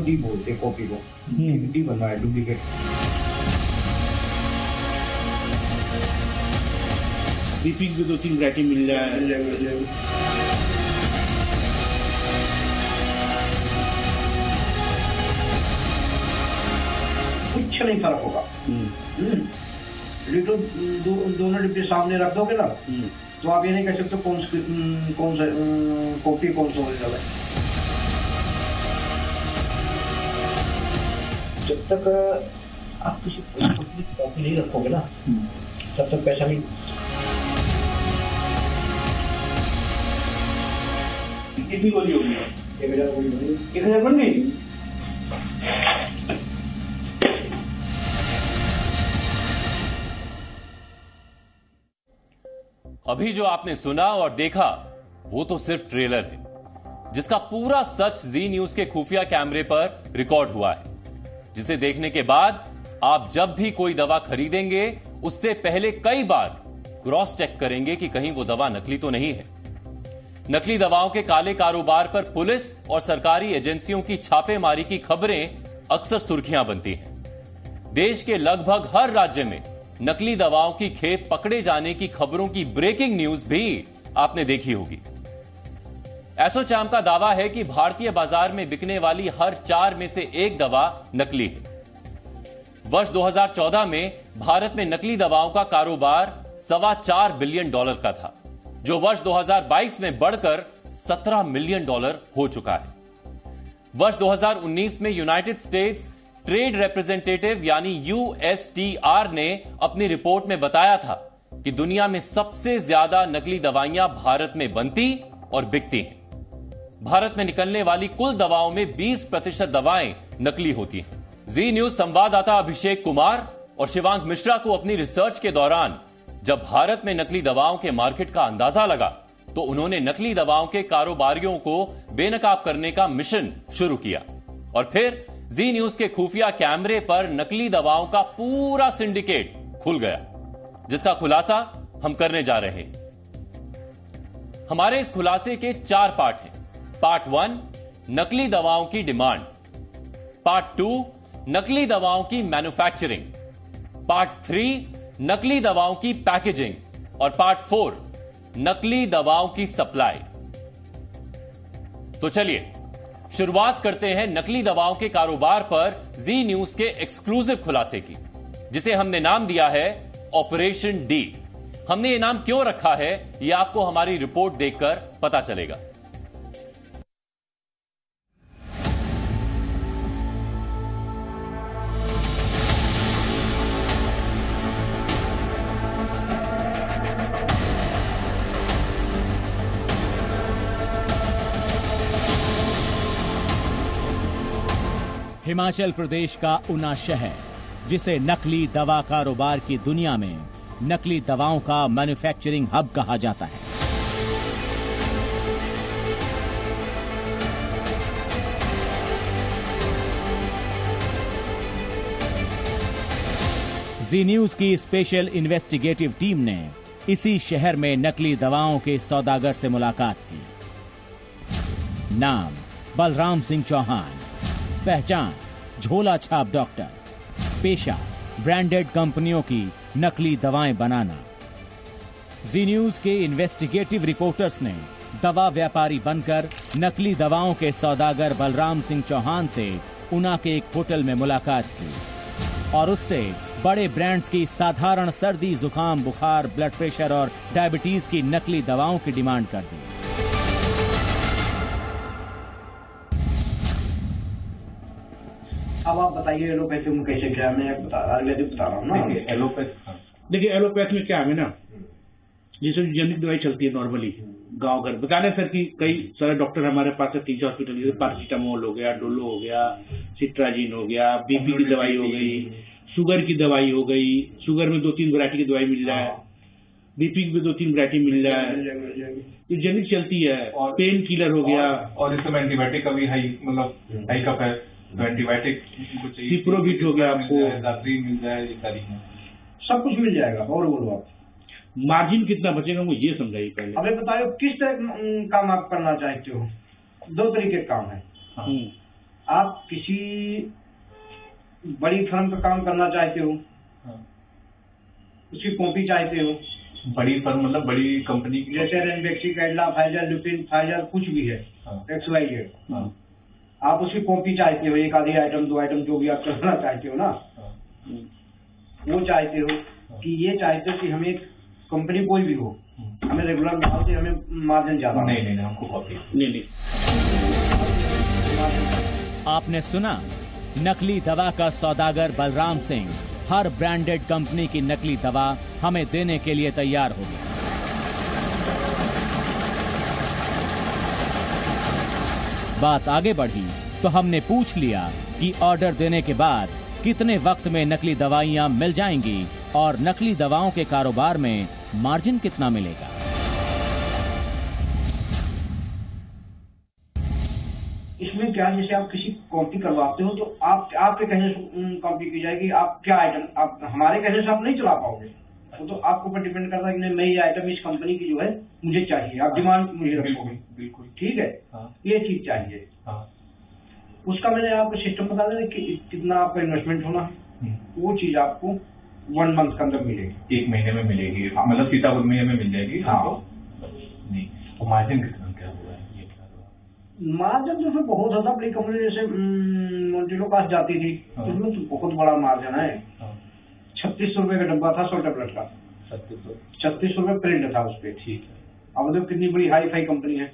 D बोलते copy को, D बनवा है डुप्लीकेट। बीपी की 2-3 वैरायटी मिल जाए। कुछ नहीं फर्क होगा। दोनों डिब्बे सामने रख दोगे ना, तो आप ये नहीं कह सकते कौन सा कॉपी कौन सा ओरिजिनल है। जब तक आप किसी कॉपी नहीं रखोगे ना, तब तक पैसा नहीं। कितनी गोली होगी? 1000 गोली बनी। 1000 बन गई। अभी जो आपने सुना और देखा वो तो सिर्फ ट्रेलर है, जिसका पूरा सच जी न्यूज के खुफिया कैमरे पर रिकॉर्ड हुआ है, जिसे देखने के बाद आप जब भी कोई दवा खरीदेंगे उससे पहले कई बार क्रॉस चेक करेंगे कि कहीं वो दवा नकली तो नहीं है। नकली दवाओं के काले कारोबार पर पुलिस और सरकारी एजेंसियों की छापेमारी की खबरें अक्सर सुर्खियां बनती हैं। देश के लगभग हर राज्य में नकली दवाओं की खेप पकड़े जाने की खबरों की ब्रेकिंग न्यूज भी आपने देखी होगी। एसोचैम का दावा है कि भारतीय बाजार में बिकने वाली हर 4 में से 1 दवा नकली है। वर्ष 2014 में भारत में नकली दवाओं का कारोबार $4.25 बिलियन का था, जो वर्ष 2022 में बढ़कर $17 मिलियन हो चुका है। वर्ष 2019 में यूनाइटेड स्टेट्स ट्रेड रिप्रेजेंटेटिव यानी USTR ने अपनी रिपोर्ट में बताया था कि दुनिया में सबसे ज्यादा नकली दवाइयां भारत में बनती और बिकती हैं। भारत में निकलने वाली कुल दवाओं में 20% दवाएं नकली होती हैं। जी न्यूज संवाददाता अभिषेक कुमार और शिवांग मिश्रा को अपनी रिसर्च के दौरान जब भारत में नकली दवाओं के मार्केट का अंदाजा लगा, तो उन्होंने नकली दवाओं के कारोबारियों को बेनकाब करने का मिशन शुरू किया और फिर जी न्यूज के खुफिया कैमरे पर नकली दवाओं का पूरा सिंडिकेट खुल गया, जिसका खुलासा हम करने जा रहे हैं। हमारे इस खुलासे के 4 पार्ट हैं। पार्ट 1 नकली दवाओं की डिमांड, पार्ट 2 नकली दवाओं की मैन्युफैक्चरिंग, पार्ट 3 नकली दवाओं की पैकेजिंग और पार्ट 4 नकली दवाओं की सप्लाई। तो चलिए शुरुआत करते हैं नकली दवाओं के कारोबार पर जी न्यूज के एक्सक्लूसिव खुलासे की, जिसे हमने नाम दिया है ऑपरेशन डी। हमने ये नाम क्यों रखा है, यह आपको हमारी रिपोर्ट देखकर पता चलेगा। हिमाचल प्रदेश का ऊना शहर, जिसे नकली दवा कारोबार की दुनिया में नकली दवाओं का मैन्युफैक्चरिंग हब कहा जाता है। जी न्यूज की स्पेशल इन्वेस्टिगेटिव टीम ने इसी शहर में नकली दवाओं के सौदागर से मुलाकात की। नाम बलराम सिंह चौहान, पहचान झोला छाप डॉक्टर, पेशा ब्रांडेड कंपनियों की नकली दवाएं बनाना। जी न्यूज के इन्वेस्टिगेटिव रिपोर्टर्स ने दवा व्यापारी बनकर नकली दवाओं के सौदागर बलराम सिंह चौहान से ऊना के एक होटल में मुलाकात की और उससे बड़े ब्रांड्स की साधारण सर्दी, जुकाम, बुखार, ब्लड प्रेशर और डायबिटीज की नकली दवाओं की डिमांड कर दी। अब आप बताइए एलोपैथी में कैसे क्या, मैं अगले दिन बता रहा हूँ ना। देखिए एलोपैथ में क्या है ना, जैसे जेनिक दवाई चलती है नॉर्मली गांव घर, बताने सर कि कई सारे डॉक्टर हमारे पास है, 3 हॉस्पिटल, जैसे पैरासिटामोल हो गया, डोलो हो गया, सिट्राजिन हो गया, बीपी की दवाई हो गई, शुगर की दवाई हो गई, शुगर में 2-3 वैरायटी की दवाई मिल जाए, बीपी में 2-3 वैरायटी मिल जाए, तो जेनिक चलती है, पेन किलर हो गया, और इस समय एंटीबायोटिक का भी हाई कप है, तो एंटीबायोटिक सिप्रोबिट हो गया, आपको मिल जाए, ये सारी सब कुछ मिल जाएगा। और बोलो आप मार्जिन कितना बचेगा मुझे ये समझाइए पहले। अबे बताओ किस तरह काम आप करना चाहते हो। 2 तरीके के काम है। आप किसी बड़ी फर्म का काम करना चाहते हो, उसकी कॉपी चाहते हो, बड़ी फर्म मतलब बड़ी कंपनी की, जैसे Ranbaxy, Cadila, Pfizer, Lupin, Pfizer, कुछ भी है, XYZ, आप उसकी कॉपी चाहते हो, एक आधी आइटम, 2 आइटम, जो भी आप करना चाहते हो ना, वो चाहते हो कि ये चाहते हो कि हमें कंपनी कोई भी हो, हमें रेगुलर माल से हमें मार्जिन ज्यादा। नहीं, हमको कॉपी नहीं। आपने सुना, नकली दवा का सौदागर बलराम सिंह हर ब्रांडेड कंपनी की नकली दवा हमें देने के लिए तैयार हो गया। बात आगे बढ़ी तो हमने पूछ लिया कि ऑर्डर देने के बाद कितने वक्त में नकली दवाइयां मिल जाएंगी और नकली दवाओं के कारोबार में मार्जिन कितना मिलेगा। इसमें क्या, जैसे आप किसी कॉपी करवाते हो तो आपके कहने से कॉपी की जाएगी, आप क्या आइटम, आप हमारे कहने से आप नहीं चला पाओगे, वो तो आपके ऊपर डिपेंड करता है कि नहीं, मैं ये आइटम इस कंपनी की जो है मुझे चाहिए, आप डिमांड मुझे रखोगे, बिल्कुल ठीक है, ये चीज चाहिए। उसका मैंने आपको सिस्टम बता दें कि कितना आपका इन्वेस्टमेंट होना है, वो चीज आपको 1 मंथ के अंदर मिलेगी, 1 महीने में मिलेगी, मतलब सीतापुर में हमें मिल जाएगी। नहीं, तो मार्जिन कितना क्या हुआ है, ये क्या हुआ? मार्जिन तो बहुत ज्यादा, बड़ी कंपनी जैसे मोन्टिलो पास जाती थी तो उसमें तो बहुत बड़ा मार्जिन है। 3600 रुपए का डब्बा था 100 टेबलेट का, 3600 रुपए प्रिंट था उस पर, ठीक है। अब देखो कितनी बड़ी हाई फाई कंपनी है,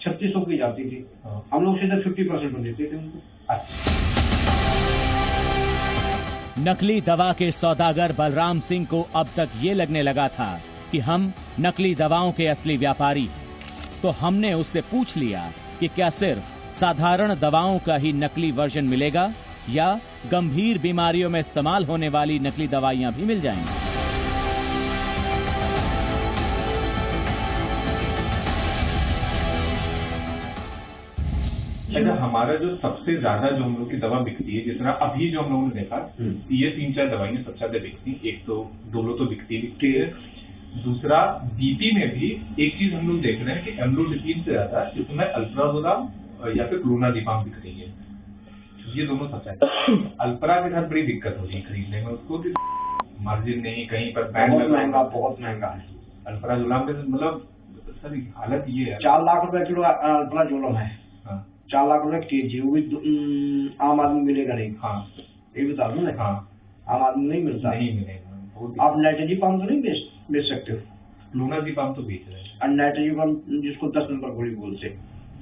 3600 की जाती थी, हम लोग सीधे 50% में देते थे उनको। नकली दवा के सौदागर बलराम सिंह को अब तक ये लगने लगा था कि हम नकली दवाओं के असली व्यापारी हैं। तो हमने उससे पूछ लिया कि क्या सिर्फ साधारण दवाओं का ही नकली वर्जन मिलेगा या गंभीर बीमारियों में इस्तेमाल होने वाली नकली दवाइयां भी मिल जाएंगी। अच्छा, हमारा जो सबसे ज्यादा जो हम लोग की दवा बिकती है, जितना अभी जो हम लोगों ने देखा, ये 3-4 दवाइयां सबसे ज्यादा बिकती हैं। एक तो डोलो तो बिकती है, दूसरा बीपी में भी एक चीज हम लोग देख रहे हैं कि एम्लोडिपिन से ज्यादा इसमें अल्प्राजोलाम या फिर क्लोनाजिपाम बिक रही है, ये दोनों सबसे ज्यादा। अल्प्रा के साथ बड़ी दिक्कत होती है खरीदने में, उसको मार्जिन नहीं, कहीं पर बहुत महंगा है। अल्प्राजोलाम के मतलब सर हालत ये है, 4 लाख रुपए किलो अल्प्राजोलम है, 4 लाख रुपए केजी, वो भी आम आदमी मिलेगा नहीं। ये बता दूं ना, आम आदमी नहीं मिलता, नहीं मिलेगा। आप नाइट्रोजिपाम तो नहीं बेच सकते हो, क्लोनाजिपाम तो बेच रहे हैं, और नाइट्रोजिपाम जिसको 10 नंबर गोली बोलते,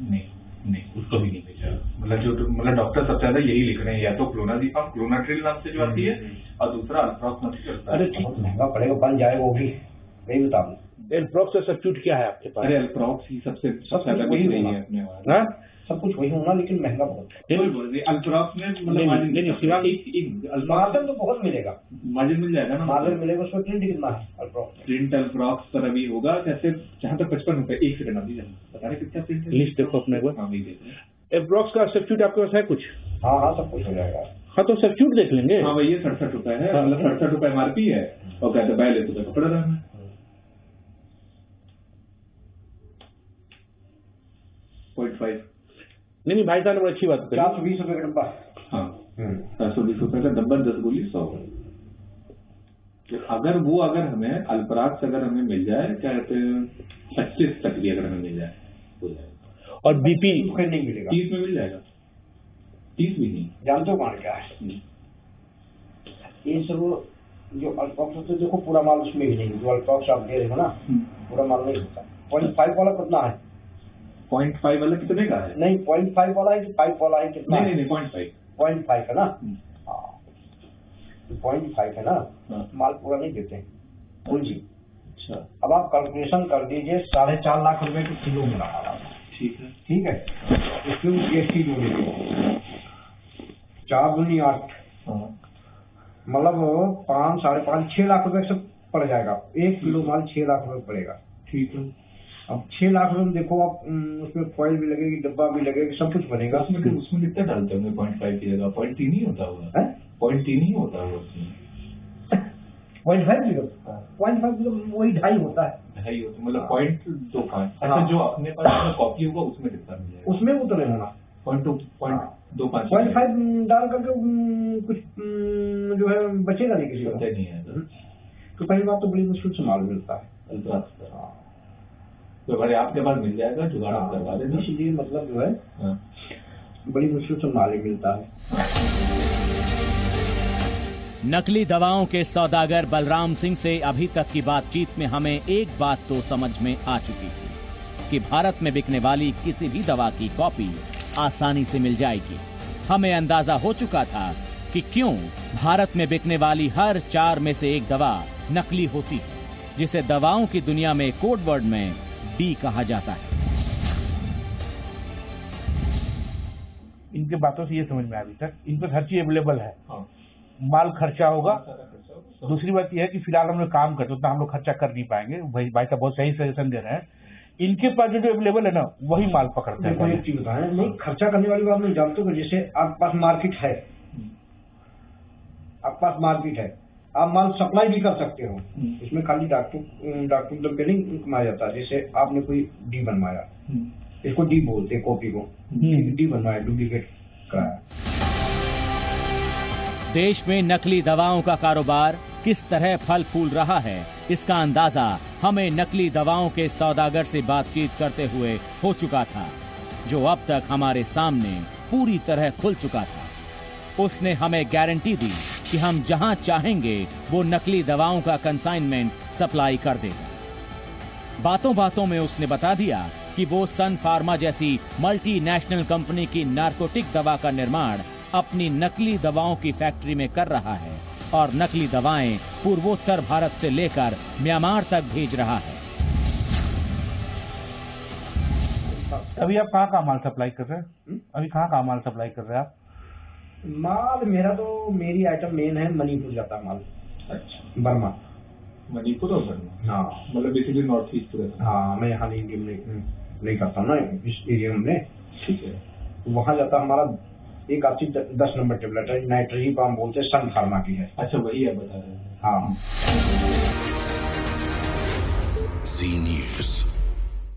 नहीं उसको भी नहीं बेचा। मतलब डॉक्टर सबसे ज्यादा यही लिख रहे हैं, या तो क्लोनाजिपाम, क्लोनाट्रिल नाम से जो आती है, और दूसरा अल्प्रोक्स नाम से चलता है। अरे बहुत महंगा पड़ेगा, बन जाएगा वो भी, यही बता दूं। एल्प्रोक्स का सब्स्टिट्यूट क्या है आपके पास? अरे एल्प्रोक्स ही सबसे ज्यादा वही नहीं है अपने वहाँ, सब कुछ वही होना, लेकिन महंगा बहुत है। अल्प्रोक्स में मतलब मार्जिन तो बहुत मिलेगा, मार्जिन मिल जाएगा ना, मार्जिन मिलेगा। उसमें प्रिंट कितना है अल्प्रोक्स? प्रिंट अल्प्रोक्स पर अभी होगा कैसे, जहाँ तक 55 रुपए। 1 सेकंड अभी बता रहे कितना प्रिंट है, लिस्ट देखो अपने को। एल्प्रोक्स का सब्स्टिट्यूट आपके पास है कुछ? हाँ, सब कुछ हो जाएगा। हाँ, तो सब्स्टिट्यूट देख लेंगे। हाँ भैया, 67 रुपए है, मतलब 67 रुपए MRP है, और कहते पहले तो कपड़ा दाम है 0.5। नहीं भाई साहब, बड़ी अच्छी बात है। 420 रुपए का डब्बा। हाँ, 420 रुपए का डब्बा, 10 गोली 100। तो अगर हमें अल्प्राक्स अगर हमें मिल जाए, क्या कहते हैं 25 तक भी अगर हमें मिल जाए, हो जाएगा। और बीपी नहीं मिलेगा, 30 में मिल जाएगा, 30 भी नहीं। जानते हो कौन क्या है ये सब जो अल्प्रोक्स होते, देखो पूरा माल उसमें भी नहीं, जो अल्प्रोक्स आप दे रहे हो ना, पूरा माल नहीं होता। 0.5 वाला कितना है? 0.5 वाला कितने का है? नहीं, 0.5 वाला है कि 5 वाला है, कितना? नहीं 0.5 है ना। हाँ, 0.5 है ना, माल पूरा नहीं देते पूंजी। अच्छा, अब आप कैलकुलेशन कर दीजिए, 4.5 लाख रुपए की किलो मिला माल। ठीक है, ठीक है, इसमें GST जो लीजिए, 4 दूनी 8, मतलब 5, 5.5, 6 लाख रुपए से पड़ जाएगा। 1 किलो माल 6 लाख रुपए पड़ेगा। ठीक है। अब 6 लाख रुपए में देखो आप, उसमें फॉइल भी लगेगी, डब्बा भी लगेगा, सब कुछ बनेगा। उसमें कितना डालते होंगे? 0.5 की जगह 0.3 ही होता होगा, 0.3 ही होता होगा उसमें। 0.5 किलो, 0.5 किलो वही 2.5 होता है, 2.5 होता, मतलब 0.25। अच्छा, जो अपने पास कॉपी होगा उसमें कितना मिल जाएगा? उसमें उतने होना 0.2, 2-5 0.5 डाल करके कुछ जो है बचेगा नहीं किसी को। बचता नहीं है। तो पहली बात तो बड़ी मुश्किल से माल मिलता है। तो भाई आपके पास मिल जाएगा, जुगाड़ आप करवा देना। इसीलिए मतलब जो है हाँ। बड़ी मुश्किल से माल ही मिलता है। नकली दवाओं के सौदागर बलराम सिंह से अभी तक की बातचीत में हमें एक बात तो समझ में आ चुकी थी कि भारत में बिकने वाली किसी भी दवा की कॉपी आसानी से मिल जाएगी। हमें अंदाजा हो चुका था कि क्यों भारत में बिकने वाली हर 4 में से एक दवा नकली होती है, जिसे दवाओं की दुनिया में कोड वर्ड में डी कहा जाता है। इनके बातों से ये समझ में अभी तक इन पर हर चीज अवेलेबल है। हाँ। माल खर्चा होगा। दूसरी बात यह है कि फिलहाल हम लोग काम करते उतना हम लोग खर्चा कर नहीं पाएंगे। भाई साहब बहुत सही सजेशन दे रहे हैं। इनके पास जो अवेलेबल है ना वही माल पकड़ते हैं। एक चीज बताएं, नहीं खर्चा करने वाली बात नहीं जानते हो। जैसे आपके पास मार्केट है, आपके पास मार्केट है, आप माल सप्लाई भी कर सकते हो। इसमें खाली डॉक्टर दम पे नहीं कमाया जाता। जैसे आपने कोई डी बनवाया, इसको डी बोलते हैं कॉपी को, डी बनवाया, डुप्लीकेट कराया। देश में नकली दवाओं का कारोबार किस तरह फल फूल रहा है, इसका अंदाजा हमें नकली दवाओं के सौदागर से बातचीत करते हुए हो चुका था, जो अब तक हमारे सामने पूरी तरह खुल चुका था। उसने हमें गारंटी दी कि हम जहां चाहेंगे वो नकली दवाओं का कंसाइनमेंट सप्लाई कर देगा। बातों बातों में उसने बता दिया कि वो सन फार्मा जैसी मल्टीनेशनल कंपनी की नार्कोटिक दवा का निर्माण अपनी नकली दवाओं की फैक्ट्री में कर रहा है और नकली दवाएं पूर्वोत्तर भारत से लेकर म्यांमार तक भेज रहा है। अभी आप कहाँ माल सप्लाई कर रहे हैं? अभी कहाँ माल सप्लाई कर रहे हैं आप? माल मेरी आइटम मेन है मणिपुर जाता माल। अच्छा, बर्मा, मणिपुर और बर्मा। हाँ, मतलब बेसिकली नॉर्थ ईस्ट पूरा। हाँ, मैं यहाँ नहीं करता हूँ ना इस एरिया में। ठीक है। वहाँ जाता हमारा एक आपसी 10 नंबर टेबलेट है, नाइट्रोजीपाम बोलते हैं, सन फार्मा की है। अच्छा, वही आप बता रहे हैं। हाँ। Z News.